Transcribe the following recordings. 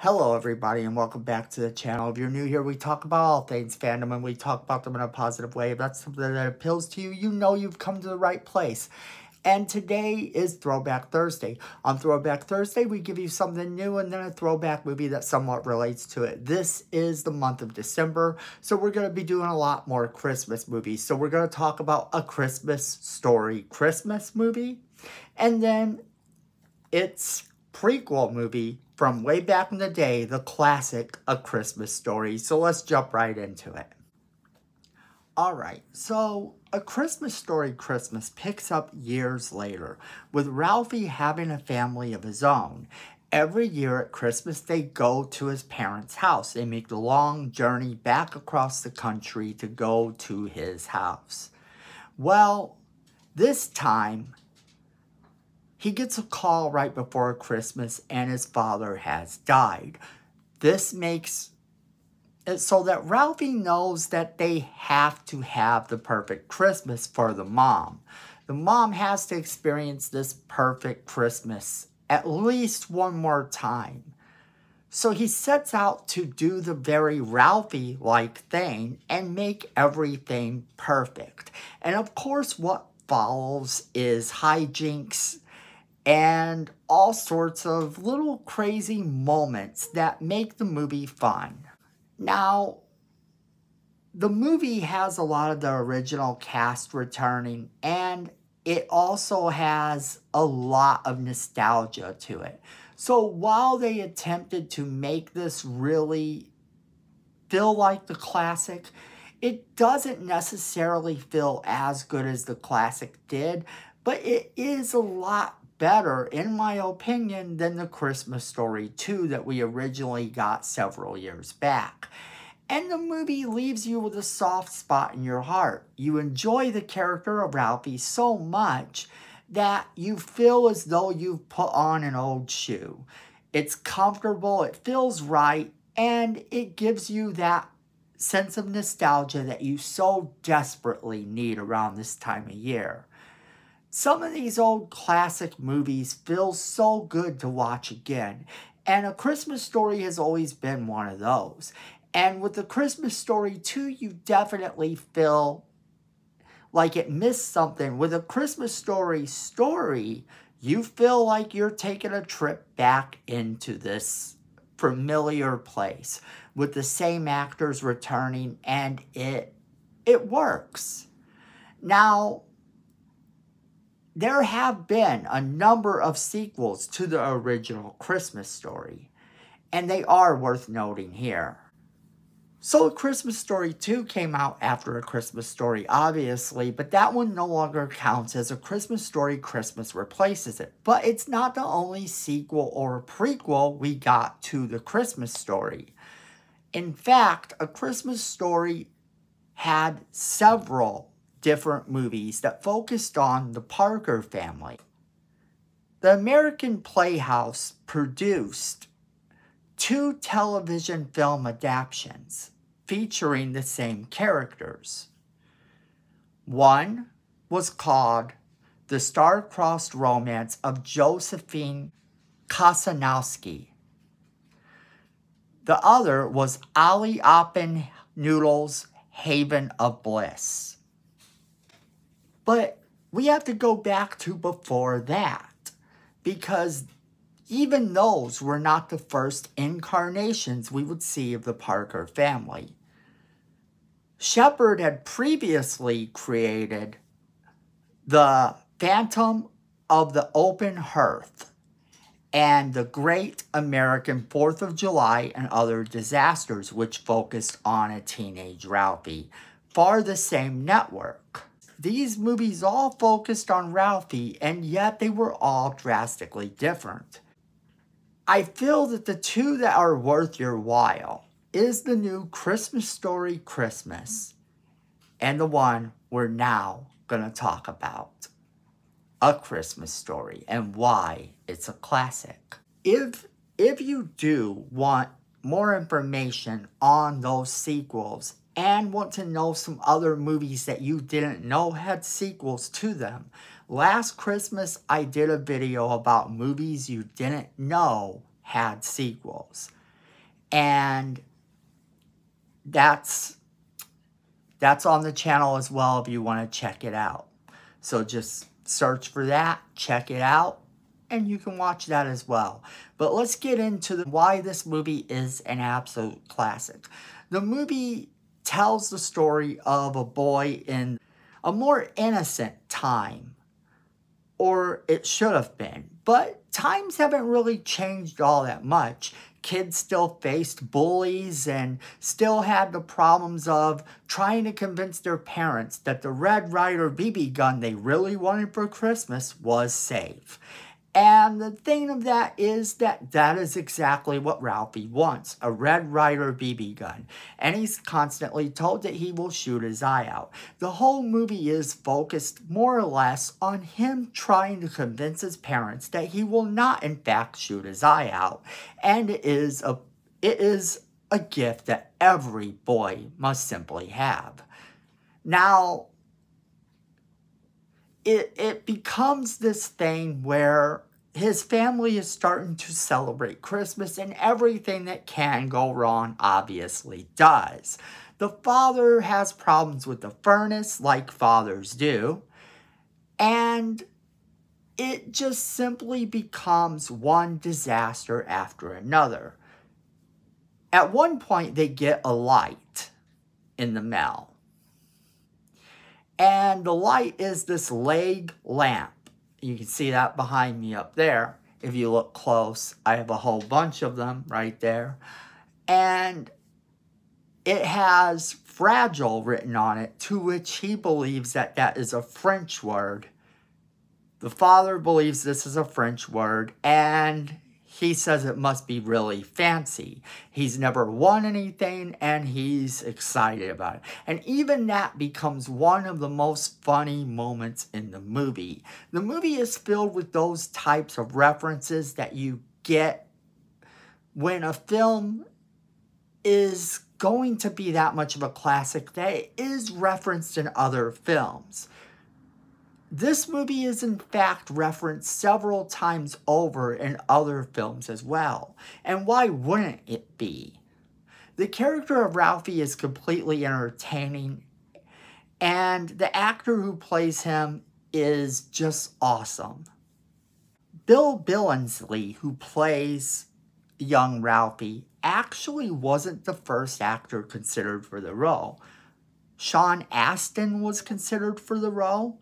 Hello everybody and welcome back to the channel. If you're new here, we talk about all things fandom and we talk about them in a positive way. If that's something that appeals to you, you know you've come to the right place. And today is Throwback Thursday. On Throwback Thursday, we give you something new and then a throwback movie that somewhat relates to it. This is the month of December, so we're going to be doing a lot more Christmas movies. So we're going to talk about A Christmas Story Christmas movie, and then its prequel movie from way back in the day, the classic A Christmas Story. So let's jump right into it. Alright, so A Christmas Story Christmas picks up years later, with Ralphie having a family of his own. Every year at Christmas, they go to his parents' house. They make the long journey back across the country to go to his house. Well, this time, he gets a call right before Christmas and his father has died. This makes it so that Ralphie knows that they have to have the perfect Christmas for the mom. The mom has to experience this perfect Christmas at least one more time. So he sets out to do the very Ralphie-like thing and make everything perfect. And of course, what follows is hijinks and all sorts of little crazy moments that make the movie fun. Now, the movie has a lot of the original cast returning, and it also has a lot of nostalgia to it. So while they attempted to make this really feel like the classic, it doesn't necessarily feel as good as the classic did, but it is a lot better, in my opinion, than the Christmas Story 2 that we originally got several years back. And the movie leaves you with a soft spot in your heart. You enjoy the character of Ralphie so much that you feel as though you've put on an old shoe. It's comfortable, it feels right, and it gives you that sense of nostalgia that you so desperately need around this time of year. Some of these old classic movies feel so good to watch again, and A Christmas Story has always been one of those. And with The Christmas Story 2, you definitely feel like it missed something. With A Christmas Story, you feel like you're taking a trip back into this familiar place with the same actors returning, and it works. Now, there have been a number of sequels to the original Christmas Story, and they are worth noting here. So A Christmas Story 2 came out after A Christmas Story, obviously, but that one no longer counts as A Christmas Story Christmas replaces it. But it's not the only sequel or prequel we got to the Christmas Story. In fact, A Christmas Story had several different movies that focused on the Parker family. The American Playhouse produced 2 television film adaptations featuring the same characters. One was called The Star-Crossed Romance of Josephine Kosanowski. The other was Ali Oppennoodle's Haven of Bliss. But we have to go back to before that, because even those were not the first incarnations we would see of the Parker family. Shepard had previously created The Phantom of the Open Hearth and The Great American 4th of July and Other Disasters, which focused on a teenage Ralphie, for the same network. These movies all focused on Ralphie, and yet they were all drastically different. I feel that the 2 that are worth your while is the new Christmas Story Christmas and the one we're now going to talk about, A Christmas Story, and why it's a classic. If you do want more information on those sequels and want to know some other movies that you didn't know had sequels to them, last Christmas I did a video about movies you didn't know had sequels. And that's on the channel as well if you want to check it out. So just search for that, check it out, and you can watch that as well. But let's get into why this movie is an absolute classic. The movie tells the story of a boy in a more innocent time, or it should have been. But times haven't really changed all that much. Kids still faced bullies and still had the problems of trying to convince their parents that the Red Ryder BB gun they really wanted for Christmas was safe. And the thing of that is that is exactly what Ralphie wants, a Red Ryder BB gun. And he's constantly told that he will shoot his eye out. The whole movie is focused more or less on him trying to convince his parents that he will not in fact shoot his eye out. And it is a gift that every boy must simply have. Now, it becomes this thing where his family is starting to celebrate Christmas, and everything that can go wrong obviously does. The father has problems with the furnace, like fathers do, and it just simply becomes one disaster after another. At one point, they get a light in the mail. And the light is this leg lamp. You can see that behind me up there. If you look close, I have a whole bunch of them right there. And it has fragile written on it, to which he believes that is a French word. The father believes this is a French word, and he says it must be really fancy. He's never won anything, and he's excited about it. And even that becomes one of the most funny moments in the movie. The movie is filled with those types of references that you get when a film is going to be that much of a classic that it is referenced in other films. This movie is in fact referenced several times over in other films as well. And why wouldn't it be? The character of Ralphie is completely entertaining, and the actor who plays him is just awesome. Bill Billingsley, who plays young Ralphie, actually wasn't the first actor considered for the role. Sean Astin was considered for the role,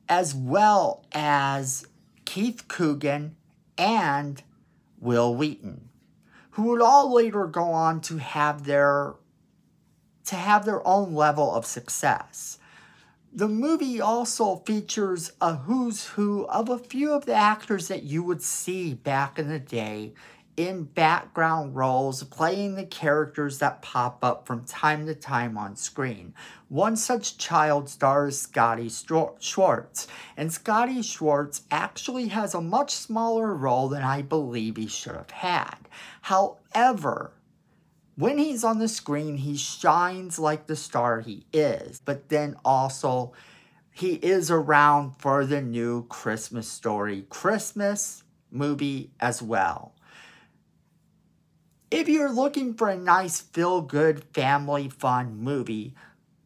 as well as Keith Coogan and Will Wheaton, who would all later go on to have their own level of success. The movie also features a who's who of a few of the actors that you would see back in the day in background roles, playing the characters that pop up from time to time on screen. One such child star is Scotty Schwartz, and Scotty Schwartz actually has a much smaller role than I believe he should have had. However, when he's on the screen, he shines like the star he is, but then also he is around for the new Christmas Story Christmas movie as well. If you're looking for a nice feel-good family fun movie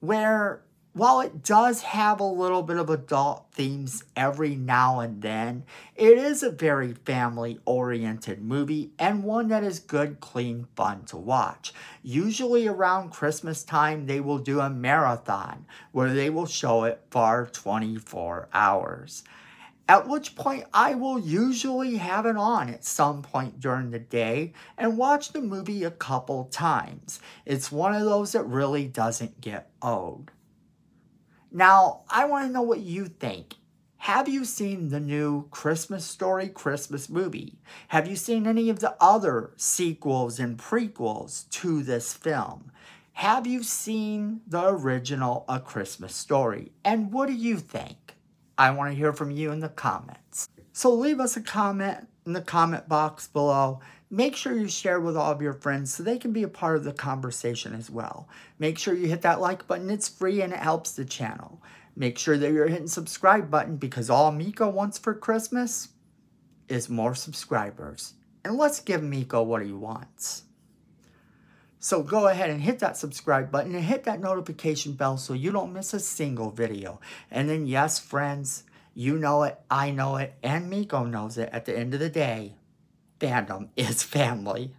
where, while it does have a little bit of adult themes every now and then, it is a very family-oriented movie and one that is good, clean fun to watch. Usually around Christmas time, they will do a marathon where they will show it for 24 hours. At which point I will usually have it on at some point during the day and watch the movie a couple times. It's one of those that really doesn't get old. Now, I want to know what you think. Have you seen the new Christmas Story Christmas movie? Have you seen any of the other sequels and prequels to this film? Have you seen the original A Christmas Story? And what do you think? I want to hear from you in the comments. So leave us a comment in the comment box below. Make sure you share with all of your friends so they can be a part of the conversation as well. Make sure you hit that like button. It's free and it helps the channel. Make sure that you're hitting subscribe button, because all Miko wants for Christmas is more subscribers. And let's give Miko what he wants. So go ahead and hit that subscribe button and hit that notification bell so you don't miss a single video. And then yes, friends, you know it, I know it, and Miko knows it. At the end of the day, fandom is family.